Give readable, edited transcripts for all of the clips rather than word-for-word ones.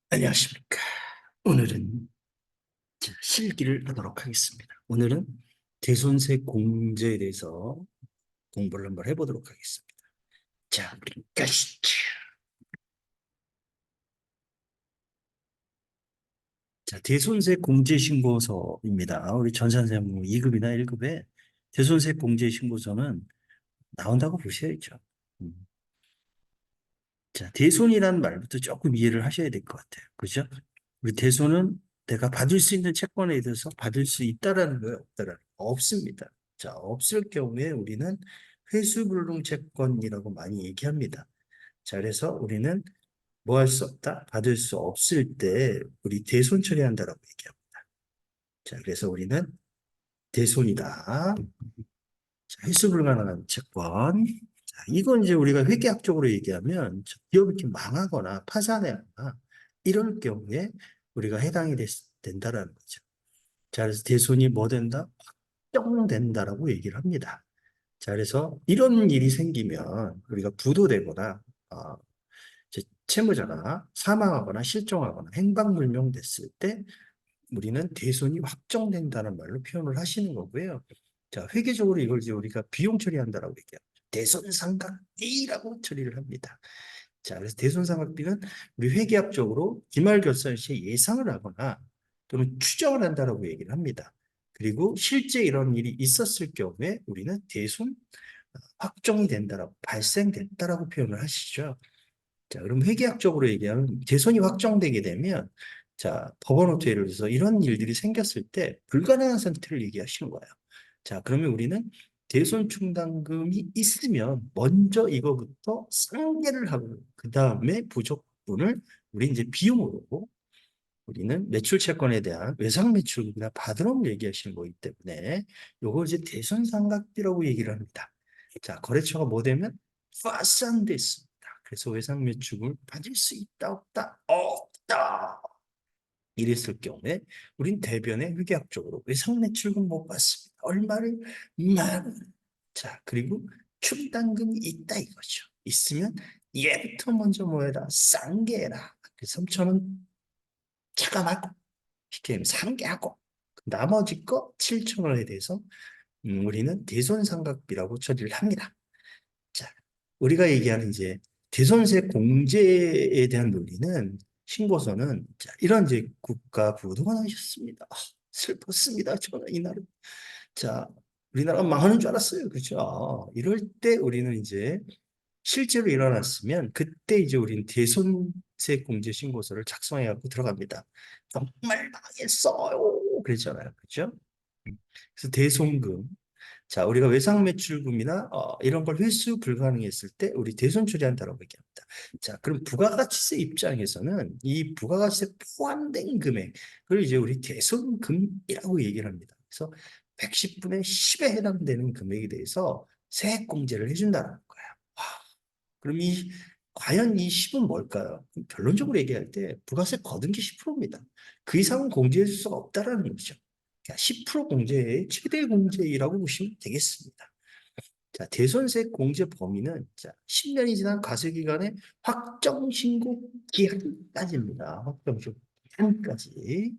안녕하십니까. 오늘은 실기를 하도록 하겠습니다. 오늘은 대손세 공제에 대해서 공부를 한번 해보도록 하겠습니다. 자, 우리 가시죠. 자, 대손세 공제 신고서입니다. 우리 전 선생님 2급이나 1급에 대손세 공제 신고서는 나온다고 보셔야죠. 음. 자, 대손이라는 말부터 조금 이해를 하셔야 될 것 같아요. 그죠? 우리 대손은 내가 받을 수 있는 채권에 대해서 받을 수 있다라는 거예요, 없다라는 거. 없습니다. 자, 없을 경우에 우리는 회수불능 채권이라고 많이 얘기합니다. 자, 그래서 우리는 뭐 할 수 없다? 받을 수 없을 때 우리 대손 처리한다라고 얘기합니다. 자, 그래서 우리는 대손이다. 자, 회수 불가능한 채권. 자, 이건 이제 우리가 회계학적으로 얘기하면 기업이 이렇게 망하거나 파산하거나 이럴 경우에 우리가 해당이 된다라는 거죠. 자, 그래서 대손이 뭐 된다? 확정된다라고 얘기를 합니다. 자, 그래서 이런 일이 생기면 우리가 부도되거나 채무자가 사망하거나 실종하거나 행방불명 됐을 때 우리는 대손이 확정된다는 말로 표현을 하시는 거고요. 자, 회계적으로 이걸 이제 우리가 비용 처리한다라고 얘기합니다. 대손상각비라고 처리를 합니다. 자, 그래서 대손상각비는 우리 회계학적으로 기말결산 시에 예상을 하거나 또는 추정을 한다라고 얘기를 합니다. 그리고 실제 이런 일이 있었을 경우에 우리는 대손 확정이 된다라고 발생됐다라고 표현을 하시죠. 자, 그럼 회계학적으로 얘기하면 대손이 확정되게 되면 자, 법원노트 예를 들어서 이런 일들이 생겼을 때 불가능한 상태를 얘기하시는 거예요. 자, 그러면 우리는 대손 충당금이 있으면 먼저 이거부터 상계를 하고 그 다음에 부족분을 우리 이제 비용으로 우리는 매출 채권에 대한 외상 매출이나 받으러를 얘기하시는 거기 때문에 요걸 이제 대손 상각비라고 얘기를 합니다. 자, 거래처가 뭐 되면 파산됐습니다. 그래서 외상 매출을 받을 수 있다 없다 없다 이랬을 경우에 우린 대변에 회계학적으로 외상 매출금 못 받습니다. 얼마를 만 원. 자, 그리고 충당금이 있다 이거죠. 있으면 얘부터 먼저 뭐 해라 싼게 해라. 3천 원 차감하고 PKM 상계하고 나머지 거 7천 원에 대해서 우리는 대손상각비라고 처리를 합니다. 자, 우리가 얘기하는 이제 대손세 공제에 대한 논리는 신고서는 자, 이런 이제 국가부도가 나셨습니다. 슬펐습니다. 저는 이날은. 자, 우리나라가 망하는 줄 알았어요. 그렇죠? 이럴 때 우리는 이제 실제로 일어났으면 그때 이제 우리는 대손세 공제 신고서를 작성해 갖고 들어갑니다. 정말 망했어요. 그랬잖아요. 그렇죠? 그래서 대손금. 자, 우리가 외상 매출금이나 이런 걸 회수 불가능했을 때 우리 대손 처리한다고 얘기합니다. 자, 그럼 부가가치세 입장에서는 이 부가가치세 포함된 금액을 이제 우리 대손금이라고 얘기를 합니다. 그래서 110분의 10에 해당되는 금액에 대해서 세액 공제를 해준다는 거예요. 그럼 과연 이 10은 뭘까요? 결론적으로 얘기할 때 부가세 거둔 게 10%입니다. 그 이상은 공제해 줄 수가 없다라는 거죠. 그러니까 10% 공제의 최대 공제라고 보시면 되겠습니다. 자, 대손세 공제 범위는 자, 10년이 지난 과세기간의 확정신고 기한까지입니다. 확정신고 기한까지.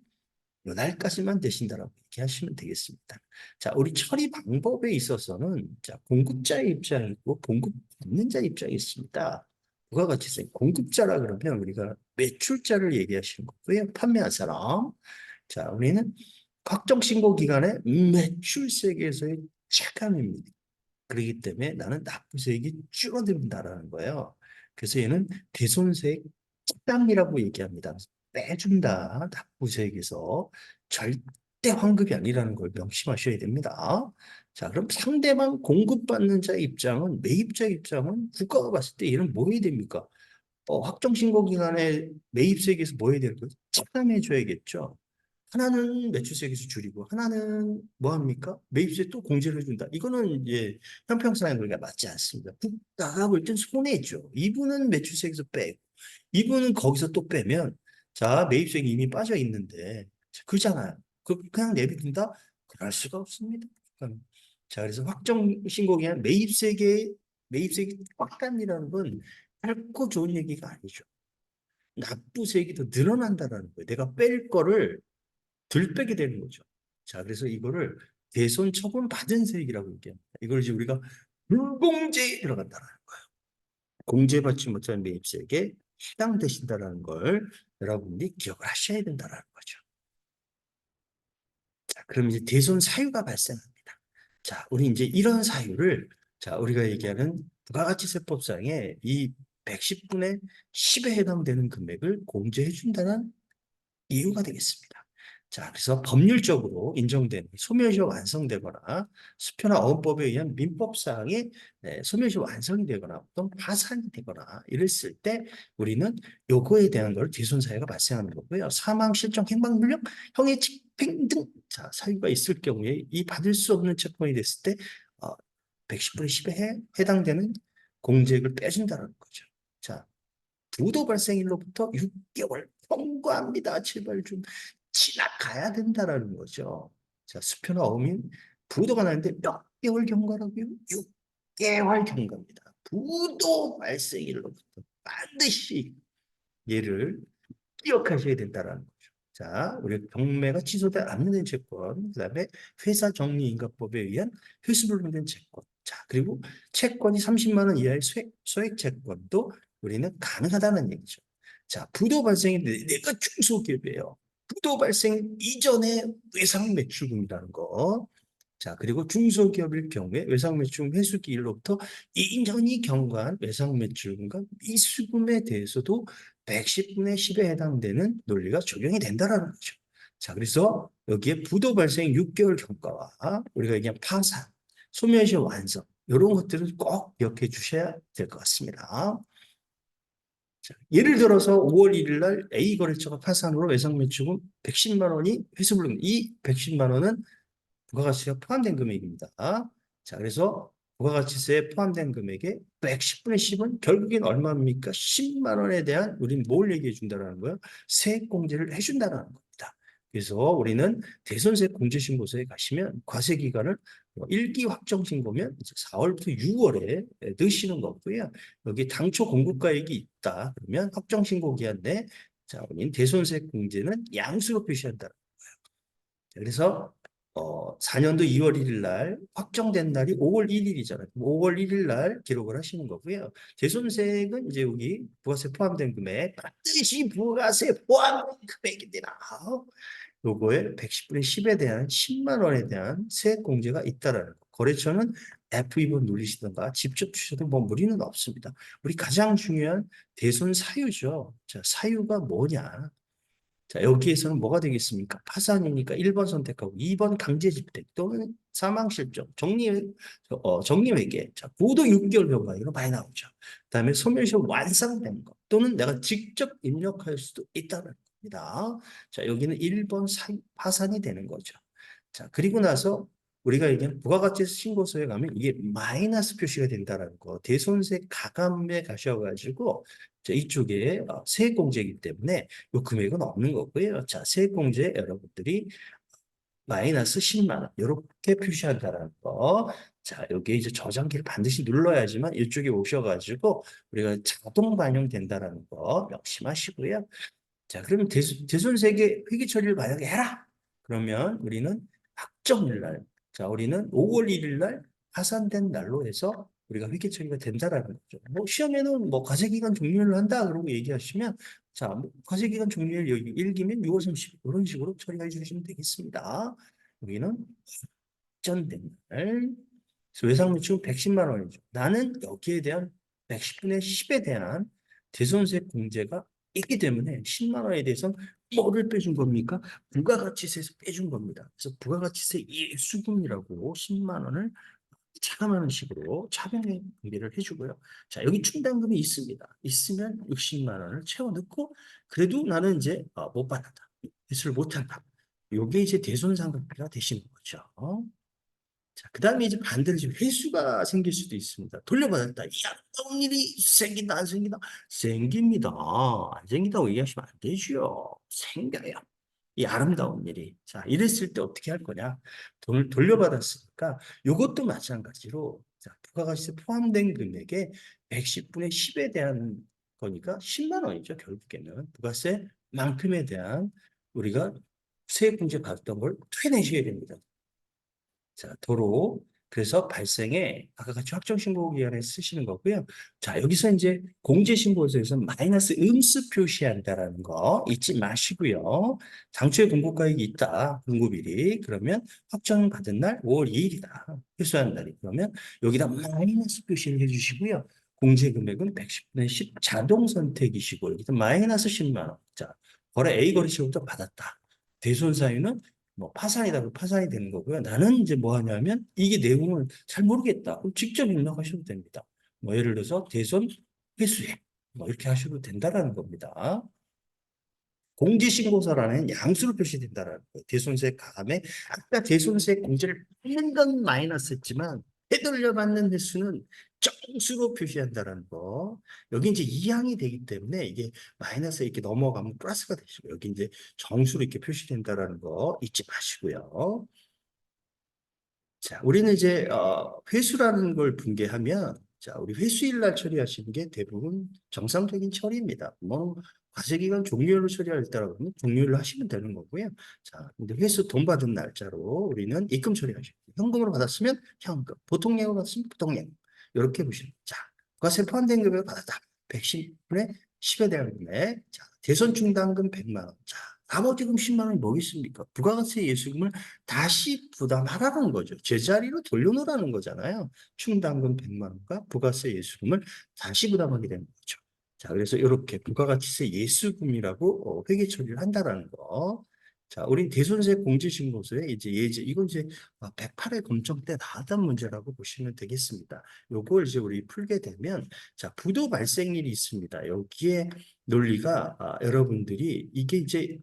요 날까지만 되신다라고 얘기하시면 되겠습니다. 자, 우리 처리 방법에 있어서는 자, 공급자의 입장이 있고 공급받는 자 입장이 있습니다. 부가가치세 공급자라 그러면 우리가 매출자를 얘기하시는 거고요. 판매한 사람. 자, 우리는 확정 신고 기간에 매출세계에서의 차감입니다. 그렇기 때문에 나는 납부세액이 줄어든다라는 거예요. 그래서 얘는 대손세액 차감이라고 얘기합니다. 빼준다. 납부세액에서 절대 환급이 아니라는 걸 명심하셔야 됩니다. 자, 그럼 상대방 공급받는 자 입장은 매입자 입장은 국가가 봤을 때 얘는 뭐 해야 됩니까? 확정신고 기간에 매입세액에서 뭐 해야 되는 거죠? 차감해 줘야겠죠. 하나는 매출세에서 줄이고 하나는 뭐 합니까? 매입세 또 공제를 해준다. 이거는 이제 형평성의 논리가 맞지 않습니다. 국가가 볼 땐 손해죠. 이분은 매출세에서 빼고 이분은 거기서 또 빼면 자 매입세가 이미 빠져 있는데 그잖아요. 그냥 내비둔다? 그럴 수가 없습니다. 자 그래서 확정 신고기한 매입세계 매입세계 꽉 깐이라는 건 결코 좋은 얘기가 아니죠. 납부세액이 더 늘어난다는 거예요. 내가 뺄 거를 덜 빼게 되는 거죠. 자, 그래서 이거를 대손 처분 받은 세액이라고 얘기합니다. 이걸 이제 우리가 불공제에 들어간다는 거예요. 공제받지 못한 매입세액에 해당되신다는 걸 여러분들이 기억을 하셔야 된다는 거죠. 자, 그럼 이제 대손 사유가 발생합니다. 자, 우리 이제 이런 사유를 자, 우리가 얘기하는 부가가치세법상에 이 110분의 10에 해당되는 금액을 공제해 준다는 이유가 되겠습니다. 자, 그래서 법률적으로 인정된 소멸시효 완성되거나 수표나 어원법에 의한 민법사항에 소멸시효 완성이 되거나 어떤 파산이 되거나 이랬을 때 우리는 요거에 대한 걸 대손사유가 발생하는 거고요. 사망, 실종, 행방불명, 형의 집행 등 자, 사유가 있을 경우에 이 받을 수 없는 채권이 됐을 때 110분의 10에 해당되는 공제액을 빼준다는 거죠. 자, 부도 발생일로부터 6개월 통과합니다. 제발 좀 지나가야 된다라는 거죠. 자, 수표나 어민 부도가 나는데 몇 개월 경과라고요? 6개월 경과입니다. 부도 발생일로부터 반드시 얘를 기억하셔야 된다는 거죠. 자, 우리 경매가 취소되지 않는 채권, 그다음에 회사 정리인가법에 의한 회수불능된 채권. 자, 그리고 채권이 30만 원 이하의 소액 채권도 우리는 가능하다는 얘기죠. 자, 부도 발생인데 내가 중소기업이에요. 부도 발생 이전에 외상 매출금이라는 거. 자, 그리고 중소기업일 경우에 외상매출금 회수기일로부터 2년이 경과한 외상매출금과 미수금에 대해서도 110분의 10에 해당되는 논리가 적용이 된다는 거죠. 자, 그래서 여기에 부도 발생 6개월 경과와 우리가 얘기한 파산, 소멸시효 완성 이런 것들을 꼭 기억해 주셔야 될 것 같습니다. 자, 예를 들어서 5월 1일 날 A 거래처가 파산으로 외상매출금 110만 원이 회수불능. 이 110만 원은 부가가치가 포함된 금액입니다. 자, 그래서 부가가치세에 포함된 금액의 110분의 10은 결국엔 얼마입니까? 10만 원에 대한 우리는 뭘 얘기해 준다는 거예요? 세액 공제를 해준다는 겁니다. 그래서 우리는 대손세액 공제신고서에 가시면 과세기간을 1기 확정신고면 4월부터 6월에 넣으시는 거고요. 여기 당초 공급가액이 있다. 그러면 확정신고 기한 내 자, 우리는 대손세액 공제는 양수로 표시한다. 그래서 4년도 2월 1일 날 확정된 날이 5월 1일이잖아요. 5월 1일 날 기록을 하시는 거고요. 재손세액은 이제 여기 부가세 포함된 금액, 반드시 부가세 포함된 금액입니다. 요거에 110분의 10에 대한 10만 원에 대한 세액 공제가 있다라는 거. 거래처는 F2번 누리시던가 직접 주셔도 뭐 무리는 없습니다. 우리 가장 중요한 대손 사유죠. 자, 사유가 뭐냐? 자, 여기에서는 뭐가 되겠습니까? 파산이니까 1번 선택하고 2번 강제집행 또는 사망실종, 정리회계, 자, 부도 6개월 경과 이거 많이 나오죠. 그다음에 소멸시효 완성된 것 또는 내가 직접 입력할 수도 있다는 겁니다. 자, 여기는 1번 파산이 되는 거죠. 자, 그리고 나서 우리가 얘기한 부가가치 신고서에 가면 이게 마이너스 표시가 된다는 거. 대손세 가감에 가셔가지고 이쪽에 세액공제이기 때문에 이 금액은 없는 거고요. 자, 세액공제 여러분들이 마이너스 10만 원 이렇게 표시한다는 거. 자, 여기 이제 저장키를 반드시 눌러야지만 이쪽에 오셔가지고 우리가 자동 반영된다는 거 명심하시고요. 자, 그러면 대손세계 회계 처리를 만약에 해라. 그러면 우리는 확정일 날, 자, 우리는 5월 1일 날 파산된 날로 해서 우리가 회계 처리가 된다라는 거죠. 뭐 시험에는 뭐 과세기간 종료를 한다 그러고 얘기하시면 자, 뭐 과세기간 종료일 여기 1기면 6월 30일 이런 식으로 처리해 주시면 되겠습니다. 여기는 확정된 날. 외상매출 110만 원이죠. 나는 여기에 대한 110분의 10에 대한 대손세 공제가 있기 때문에 10만 원에 대해서는 뭐를 빼준 겁니까? 부가가치세에서 빼준 겁니다. 그래서 부가가치세 예수금이라고 10만 원을 차감하는 식으로 차변 공개를 해주고요. 자, 여기 충당금이 있습니다. 있으면 60만 원을 채워 넣고 그래도 나는 이제 못 받았다. 회수를 못한다. 요게 이제 대손상각비가 되시는 거죠. 자, 그 다음에 이제 반대로 지금 회수가 생길 수도 있습니다. 돌려받았다. 이 아름다운 일이 생긴다, 안 생긴다? 생깁니다. 안 생긴다고 얘기하시면 안 되죠. 생겨요. 이 아름다운 일이. 자, 이랬을 때 어떻게 할 거냐? 돈을 돌려받았으니까 이것도 마찬가지로 자, 부가가치세 포함된 금액의 110분의 10에 대한 거니까 10만 원이죠. 결국에는 부가세만큼에 대한 우리가 세액공제 받았던 걸 토해내셔야 됩니다. 자, 도로. 그래서 발생에 아까 같이 확정신고기간에 쓰시는 거고요. 자, 여기서 이제 공제신고서에서 마이너스 음수 표시한다라는 거 잊지 마시고요. 당초에 공고가액이 있다. 공급일이. 그러면 확정받은 날 5월 2일이다. 회수한 날이. 그러면 여기다 마이너스 표시를 해주시고요. 공제금액은 110분의 10 자동 선택이시고 여기다 마이너스 10만 원. 자, 거래 A 거래처부터 받았다. 대손 사유는 뭐 파산이다, 그 파산이 되는 거고요. 나는 이제 뭐 하냐면 이게 내용을 잘 모르겠다. 그럼 직접 입력하셔도 됩니다. 뭐 예를 들어서 대손 회수액 뭐 이렇게 하셔도 된다라는 겁니다. 공제신고서라는 양수로 표시된다라는 거예요. 대손세 감에 아까 대손세 공제를 받는 건 마이너스였지만 되돌려 받는 횟수는 정수로 표시한다라는 거. 여기 이제 이항이 되기 때문에 이게 마이너스 이렇게 넘어가면 플러스가 되시고 여기 이제 정수로 이렇게 표시된다라는 거 잊지 마시고요. 자, 우리는 이제 회수라는 걸 분개하면 자, 우리 회수일 날 처리하시는 게 대부분 정상적인 처리입니다. 뭐 과세기간 종료일로 처리할 때라고 하면 종료일로 하시면 되는 거고요. 자, 근데 회수 돈 받은 날짜로 우리는 입금 처리하시고 현금으로 받았으면 현금, 보통예금 받았으면 보통예금 이렇게 보시면 자, 과세 포함된 금액을 받았다. 110분의 10에 대한 금액. 자, 대손 충당금 100만 원. 자, 나머지금 10만 원이 뭐겠습니까? 부가가세 예수금을 다시 부담하라는 거죠. 제자리로 돌려놓으라는 거잖아요. 충당금 100만 원과 부가세 예수금을 다시 부담하게 되는 거죠. 자, 그래서 이렇게 부가가치세 예수금이라고 회계 처리를 한다라는 거. 자, 우린 대손세 공제신고서에 이제 예제, 이건 이제 108회 검정 때 나왔던 문제라고 보시면 되겠습니다. 요걸 이제 우리 풀게 되면, 자, 부도 발생일이 있습니다. 여기에 논리가, 여러분들이 이게 이제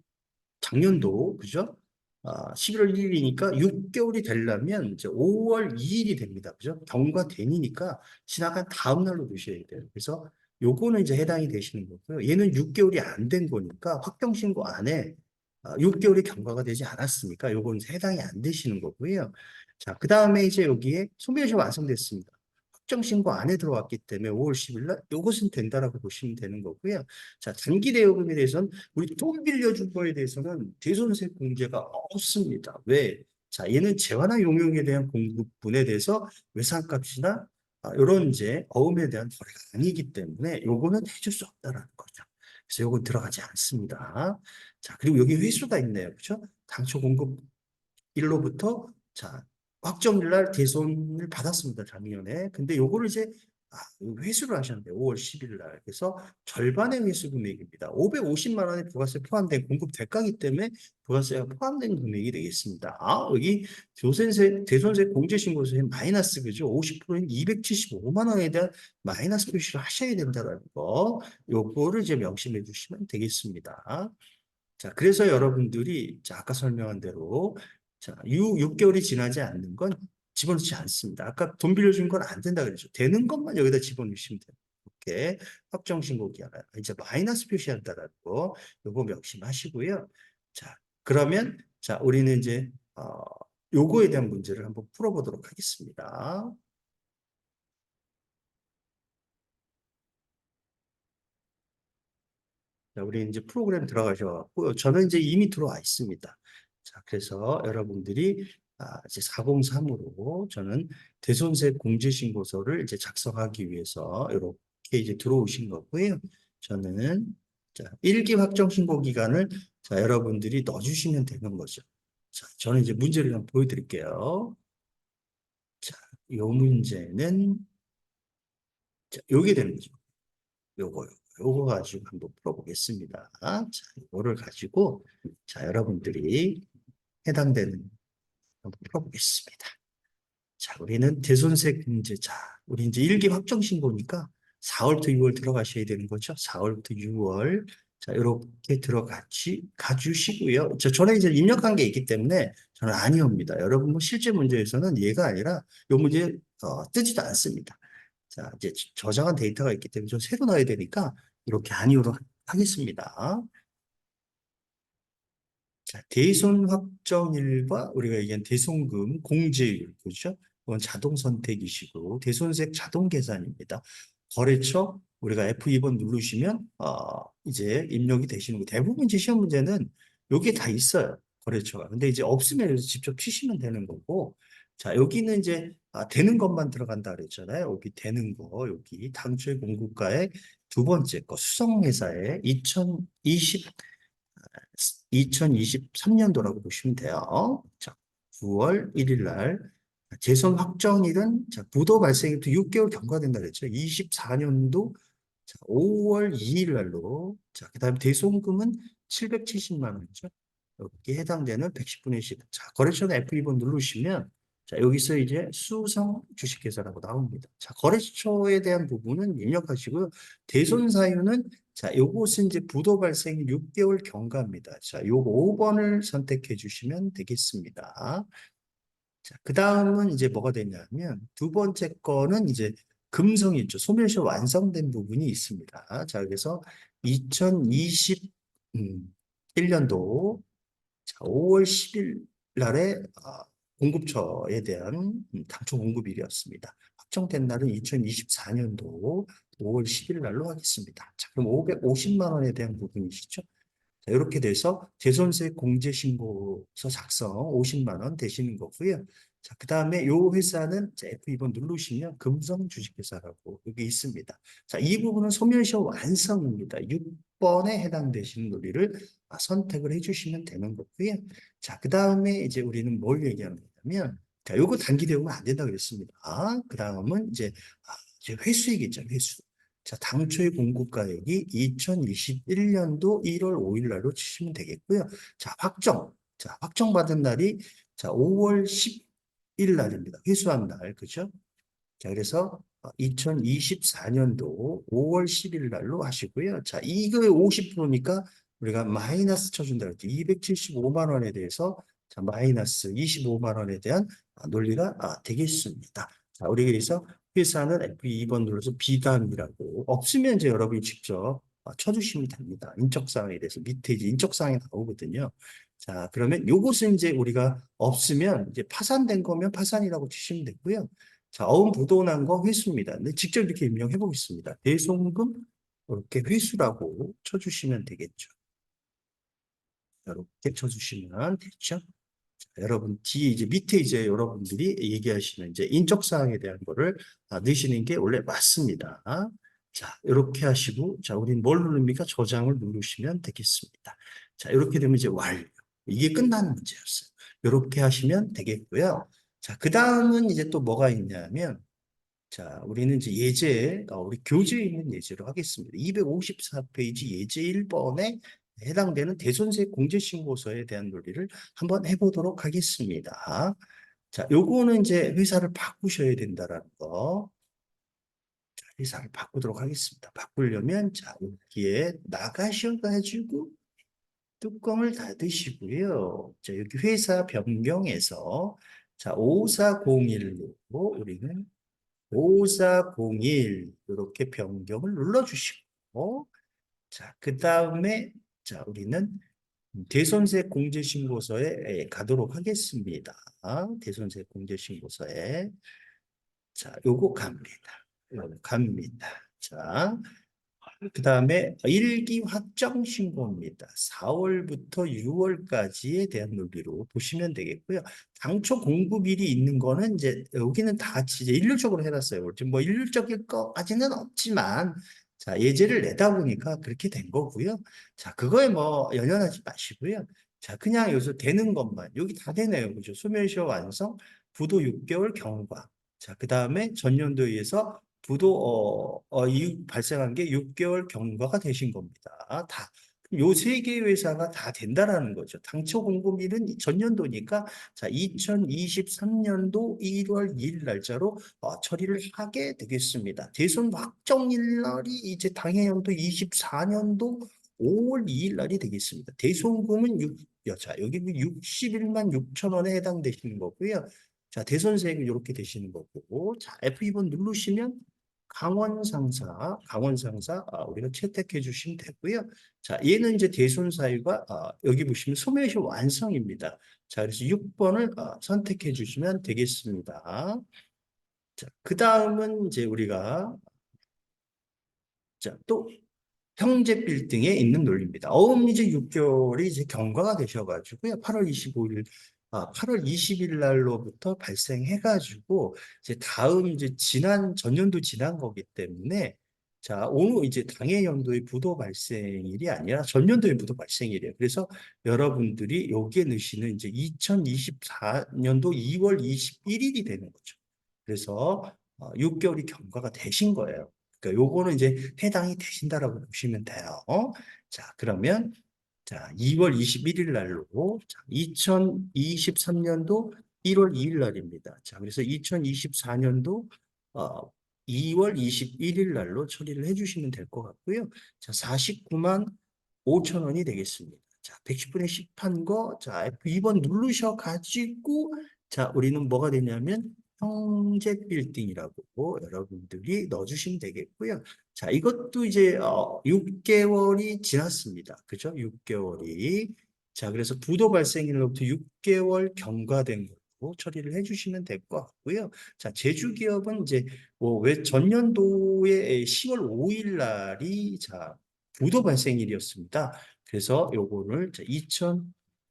작년도 그죠? 11월 1일이니까 6개월이 되려면 이제 5월 2일이 됩니다. 그죠? 경과된이니까 지나간 다음 날로 두셔야 돼요. 그래서 요거는 이제 해당이 되시는 거고요. 얘는 6개월이 안 된 거니까 확정신고 안에 6개월이 경과가 되지 않았으니까 요거는 해당이 안 되시는 거고요. 자, 그 다음에 이제 여기에 소멸시 완성됐습니다. 확정신고 안에 들어왔기 때문에 5월 10일 날 요것은 된다라고 보시면 되는 거고요. 자, 단기 대여금에 대해서는 우리 돈 빌려준 거에 대해서는 대손세 공제가 없습니다. 왜? 자, 얘는 재화나 용역에 대한 공급분에 대해서 외상값이나 이런 이제 어음에 대한 거래가 아니기 때문에 요거는 해줄 수 없다라는 거죠. 그래서 요건 들어가지 않습니다. 자, 그리고 여기 회수가 있네요. 그렇죠? 당초 공급 일로부터 자 확정일 날 대손을 받았습니다. 작년에. 근데 요거를 이제 회수를 하셨는데 5월 10일 날. 그래서 절반의 회수 금액입니다. 550만 원의 부가세 포함된 공급 대가기 때문에 부가세가 포함된 금액이 되겠습니다. 여기 대손세 공제신고서에 마이너스 그죠? 50%인 275만 원에 대한 마이너스 표시를 하셔야 된다는 거. 요거를 이제 명심해 주시면 되겠습니다. 자, 그래서 여러분들이 자, 아까 설명한 대로 자, 6개월이 지나지 않는 건 집어넣지 않습니다. 아까 돈 빌려준 건 안 된다 그랬죠. 되는 것만 여기다 집어넣으시면 돼요. 이렇게 확정신고기한 이제 마이너스 표시한다라는 거 요거 명심하시고요. 자, 그러면 자, 우리는 이제 요거에 대한 문제를 한번 풀어보도록 하겠습니다. 자, 우리 이제 프로그램 들어가셔갖고 저는 이제 이미 들어와 있습니다. 자, 그래서 여러분들이 이제 403으로 저는 대손세 공제신고서를 이제 작성하기 위해서 이렇게 이제 들어오신 거고요. 저는 자, 1기 확정 신고 기간을 자, 여러분들이 넣어주시면 되는 거죠. 자, 저는 이제 문제를 한번 보여드릴게요. 자, 요 문제는 자, 요게 되는 거죠. 요거 가지고 한번 풀어보겠습니다. 자, 이거를 가지고 자, 여러분들이 해당되는 한번 풀어보겠습니다. 자, 우리는 대손세 금제. 자, 우리 이제 1기 확정 신고니까 4월부터 6월 들어가셔야 되는 거죠. 4월부터 6월. 자, 이렇게 가주시고요. 저는 이제 입력한 게 있기 때문에 저는 아니옵니다. 여러분 뭐 실제 문제에서는 얘가 아니라 이 문제 뜨지도 않습니다. 자, 이제 저장한 데이터가 있기 때문에 좀 새로 넣어야 되니까 이렇게 아니오로 하겠습니다. 자, 대손 확정일과 우리가 얘기한 대손금 공제율, 그렇죠? 그건 자동 선택이시고, 대손세 자동 계산입니다. 거래처 우리가 F2번 누르시면 이제 입력이 되시는 거. 대부분 이제 시험 문제는 여기에 다 있어요. 거래처가. 근데 이제 없으면 여기서 직접 치시면 되는 거고. 자, 여기는 이제 되는 것만 들어간다 그랬잖아요. 여기 되는 거, 여기 당초의 공급가의 두 번째 거 수성회사의 2023년도라고 보시면 돼요. 자, 9월 1일 날 재선 확정일은 자, 부도 발생부터 6개월 경과된다 그랬죠. 24년도 자, 5월 2일 날로 자, 그다음에 대손금은 770만 원이죠. 여기에 해당되는 110분의 10. 자, 거래처는 F2번 누르시면 자, 여기서 이제 수성 주식회사라고 나옵니다. 자, 거래처에 대한 부분은 입력하시고요. 대손 사유는 자, 요것은 이제 부도 발생 6개월 경과입니다. 자, 요거 5번을 선택해 주시면 되겠습니다. 자, 그 다음은 이제 뭐가 되냐면 두 번째 거는 이제 금성이 있죠. 소멸시효 완성된 부분이 있습니다. 자, 그래서 2021년도 자, 5월 10일 날에 공급처에 대한 당초 공급일이었습니다. 확정된 날은 2024년도 5월 10일 날로 하겠습니다. 자, 그럼 550만 원에 대한 부분이시죠? 자, 이렇게 돼서 재손세 공제신고서 작성 50만 원 되시는 거고요. 자, 그 다음에 요 회사는 F2번 누르시면 금성 주식회사라고 여기 있습니다. 자, 이 부분은 소멸시효 완성입니다. 6번에 해당되시는 논리를 선택을 해주시면 되는 거고요. 자, 그 다음에 이제 우리는 뭘 얘기하는 거냐면, 자, 요거 단기 대우면 안 된다고 그랬습니다. 그 다음은 이제 회수이겠죠, 회수. 자, 당초의 공급가액이 2021년도 1월 5일 날로 치시면 되겠고요. 자, 확정. 자, 확정받은 날이 자, 5월 10일 날입니다. 회수한 날. 그죠? 자, 그래서 2024년도 5월 10일 날로 하시고요. 자, 이거 50%니까 우리가 마이너스 쳐준다 그랬죠. 275만 원에 대해서 자, 마이너스 25만 원에 대한 논리가 되겠습니다. 자, 우리 그래서 회사는 F2번 눌러서 비담이라고 없으면 이제 여러분이 직접 쳐주시면 됩니다. 인적사항에 대해서 밑에 이제 인적사항이 나오거든요. 자, 그러면 요것은 이제 우리가 없으면 이제 파산된 거면 파산이라고 치시면 되고요. 자, 어음 부도난 거 회수입니다. 근데 직접 이렇게 입력해 보겠습니다. 대송금 이렇게 회수라고 쳐주시면 되겠죠. 이렇게 쳐주시면 되죠. 자, 여러분 뒤에 이제 밑에 이제 여러분들이 얘기하시는 이제 인적 사항에 대한 거를 넣으시는 게 원래 맞습니다. 자, 이렇게 하시고 자, 우리는 뭘 누릅니까? 저장을 누르시면 되겠습니다. 자, 이렇게 되면 이제 완료. 이게 끝나는 문제였어요. 이렇게 하시면 되겠고요. 자, 그 다음은 이제 또 뭐가 있냐면 자, 우리는 이제 예제, 우리 교재에 있는 예제로 하겠습니다. 254페이지 예제 1번에 해당되는 대손세 공제신고서에 대한 논리를 한번 해보도록 하겠습니다. 자, 요거는 이제 회사를 바꾸셔야 된다라는 거. 자, 회사를 바꾸도록 하겠습니다. 바꾸려면, 자, 여기에 나가셔가지고 뚜껑을 닫으시고요. 자, 여기 회사 변경해서, 자, 5401로 우리는 5401 이렇게 변경을 눌러주시고 자, 그 다음에 자, 우리는 대손세 공제신고서에 가도록 하겠습니다. 대손세 공제신고서에 자, 요거 갑니다. 요거 갑니다. 자, 그 다음에 일기 확정 신고입니다. 4월부터 6월까지에 대한 논리로 보시면 되겠고요. 당초 공급일이 있는 거는 이제 여기는 다 같이 이제 일률적으로 해놨어요. 지금 뭐 일률적일 것까지는 없지만 자, 예제를 내다 보니까 그렇게 된 거고요. 자, 그거에 뭐 연연하지 마시고요. 자, 그냥 여기서 되는 것만 여기 다 되네요. 그죠? 소멸시효 완성, 부도 6개월 경과. 자, 그 다음에 전년도에 의해서 부도 이후 발생한 게 6개월 경과가 되신 겁니다. 다. 요 세 개 회사가 다 된다라는 거죠. 당초 공급일은 전년도니까 자 2023년도 1월 2일 날짜로 처리를 하게 되겠습니다. 대손 확정일 날이 이제 당해연도 24년도 5월 2일 날이 되겠습니다. 대손금은 자 여기 61만 6천 원에 해당되시는 거고요. 자, 대선생이 이렇게 되시는 거고, 자, F2번 누르시면 강원상사, 우리가 채택해 주시면 되고요. 자, 얘는 이제 대손 사유가, 여기 보시면 소멸시 완성입니다. 자, 그래서 6번을 선택해 주시면 되겠습니다. 자, 그 다음은 이제 우리가 자, 또 형제 빌딩에 있는 논리입니다. 어음 이제 6개월이 이제 경과가 되셔가지고요. 8월 25일, 8월 20일 날로부터 발생해가지고 이제 다음 이제 지난 전년도 지난 거기 때문에 자, 오늘 이제 당해 연도의 부도 발생일이 아니라 전년도의 부도 발생일이에요. 그래서 여러분들이 여기에 넣으시는 이제 2024년도 2월 21일이 되는 거죠. 그래서 6개월이 경과가 되신 거예요. 그러니까 요거는 이제 해당이 되신다라고 보시면 돼요. 자, 그러면 자, 2월 21일 날로 자, 2023년도 1월 2일 날입니다. 자, 그래서 2024년도 2월 21일 날로 처리를 해주시면 될 것 같고요. 자, 49만 5천 원이 되겠습니다. 자, 110분의 10한 거, 자, F2번 누르셔가지고, 자, 우리는 뭐가 되냐면, 형제 빌딩이라고 여러분들이 넣어주시면 되겠고요. 자, 이것도 이제 6개월이 지났습니다. 그죠? 6개월이. 자, 그래서 부도 발생일로부터 6개월 경과된 걸로 처리를 해주시면 될 것 같고요. 자, 제주기업은 이제 왜 전년도에 10월 5일 날이 자 부도 발생일이었습니다. 그래서 요거를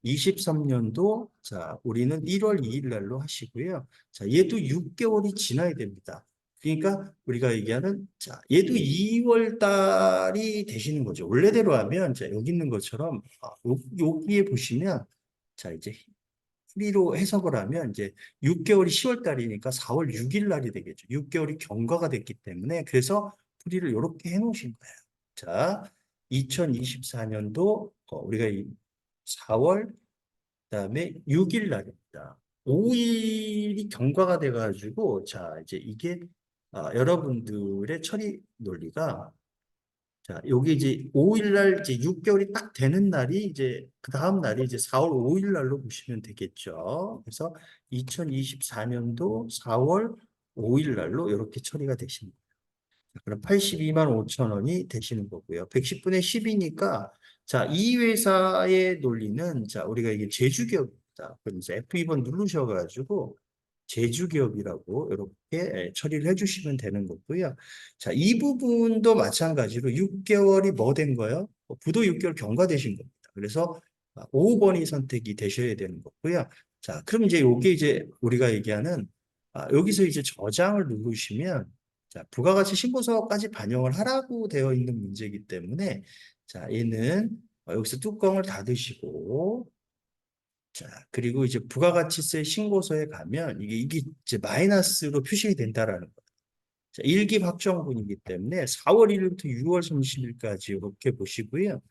2023년도 자 우리는 1월 2일 날로 하시고요. 자 얘도 6개월이 지나야 됩니다. 그러니까 우리가 얘기하는 자 얘도 2월 달이 되시는 거죠. 원래대로 하면 자 여기 있는 것처럼 여기에 보시면 자 이제 풀이로 해석을 하면 이제 6개월이 10월 달이니까 4월 6일 날이 되겠죠. 6개월이 경과가 됐기 때문에 그래서 풀이를 이렇게 해 놓으신 거예요. 자, 2024년도 우리가 4월 그다음에 6일 날입니다. 5일이 경과가 돼가지고 자 이제 이게 여러분들의 처리 논리가 자, 여기 이제 5일 날 이제 6개월이 딱 되는 날이 이제 그 다음 날이 이제 4월 5일 날로 보시면 되겠죠. 그래서 2024년도 4월 5일 날로 이렇게 처리가 되십니다. 그럼 82만 5천 원이 되시는 거고요. 110분의 10이니까 자, 이 회사의 논리는 자, 우리가 이게 제주기업입니다. 그래서 F2번 누르셔가지고 제주기업이라고 이렇게 처리를 해주시면 되는 거고요. 자, 이 부분도 마찬가지로 6개월이 뭐 된 거예요? 부도 6개월 경과되신 겁니다. 그래서 5번이 선택이 되셔야 되는 거고요. 자, 그럼 이제 요게 이제 우리가 얘기하는 여기서 이제 저장을 누르시면 자, 부가가치 신고서까지 반영을 하라고 되어 있는 문제이기 때문에 자, 얘는 여기서 뚜껑을 닫으시고 자, 그리고 이제 부가가치세 신고서에 가면 이게 이제 마이너스로 표시가 된다라는 거예요. 자, 일기 확정분이기 때문에 4월 1일부터 6월 30일까지 이렇게 보시고요.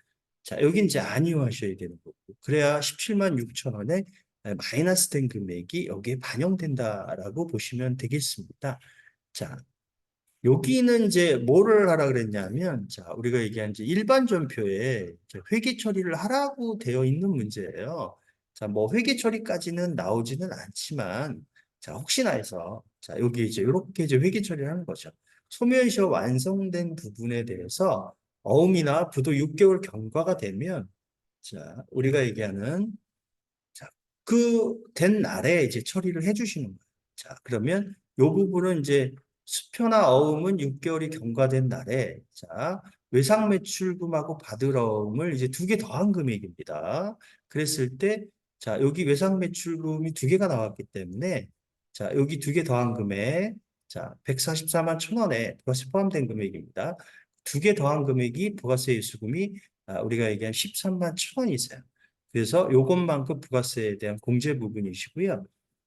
자, 여기 이제 아니오하셔야 되는 거고. 그래야 17만 6천 원에 마이너스 된 금액이 여기에 반영된다라고 보시면 되겠습니다. 자, 여기는 이제 뭐를 하라 그랬냐면, 자, 우리가 얘기한 이제 일반 전표에 회계 처리를 하라고 되어 있는 문제예요. 자, 뭐 회계 처리까지는 나오지는 않지만, 자, 혹시나 해서, 자, 여기 이제 이렇게 이제 회계 처리를 하는 거죠. 소멸시효 완성된 부분에 대해서 어음이나 부도 6개월 경과가 되면, 자, 우리가 얘기하는 자, 그 된 날에 이제 처리를 해주시는 거예요. 자, 그러면 요 부분은 이제 수표나 어음은 6개월이 경과된 날에 자, 외상 매출금하고 받으러움을 이제 두 개 더한 금액입니다. 그랬을 때 자, 여기 외상 매출금이 두 개가 나왔기 때문에 자, 여기 두 개 더한 금액 자, 144만 천 원에 부가세 포함된 금액입니다. 두 개 더한 금액이 부가세 유수금이 우리가 얘기한 13만 천 원이세요. 그래서 요것만큼 부가세에 대한 공제 부분이시고요.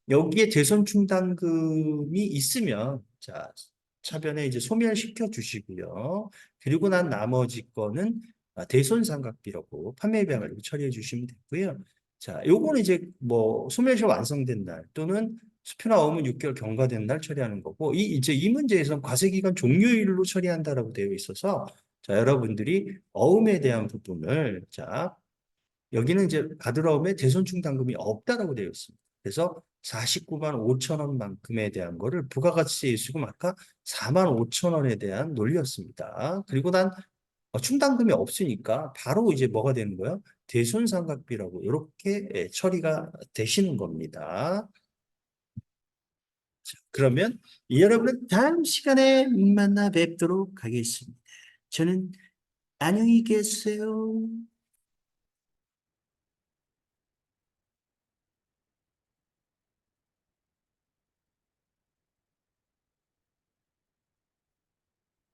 여기에 대손 충당금이 있으면 자 차변에 이제 소멸시켜 주시고요. 그리고 난 나머지 거는 대손 삼각비라고 판매 비용을 처리해 주시면 되고요. 자, 요거는 이제 뭐 소멸시 완성된 날 또는 수표나 어음은 6개월 경과된 날 처리하는 거고 이제 이 문제에서는 과세기간 종료일로 처리한다라고 되어 있어서 자, 여러분들이 어음에 대한 부분을 자 여기는 이제 받으러움에 대손충당금이 없다라고 되어 있습니다. 그래서 49만 5천 원만큼에 대한 거를 부가가치세 수금 아까 4만 5천 원에 대한 논리였습니다. 그리고 난 충당금이 없으니까 바로 이제 뭐가 되는 거예요? 대손상각비라고 이렇게 처리가 되시는 겁니다. 자, 그러면 여러분은 다음 시간에 만나 뵙도록 하겠습니다. 저는 안녕히 계세요.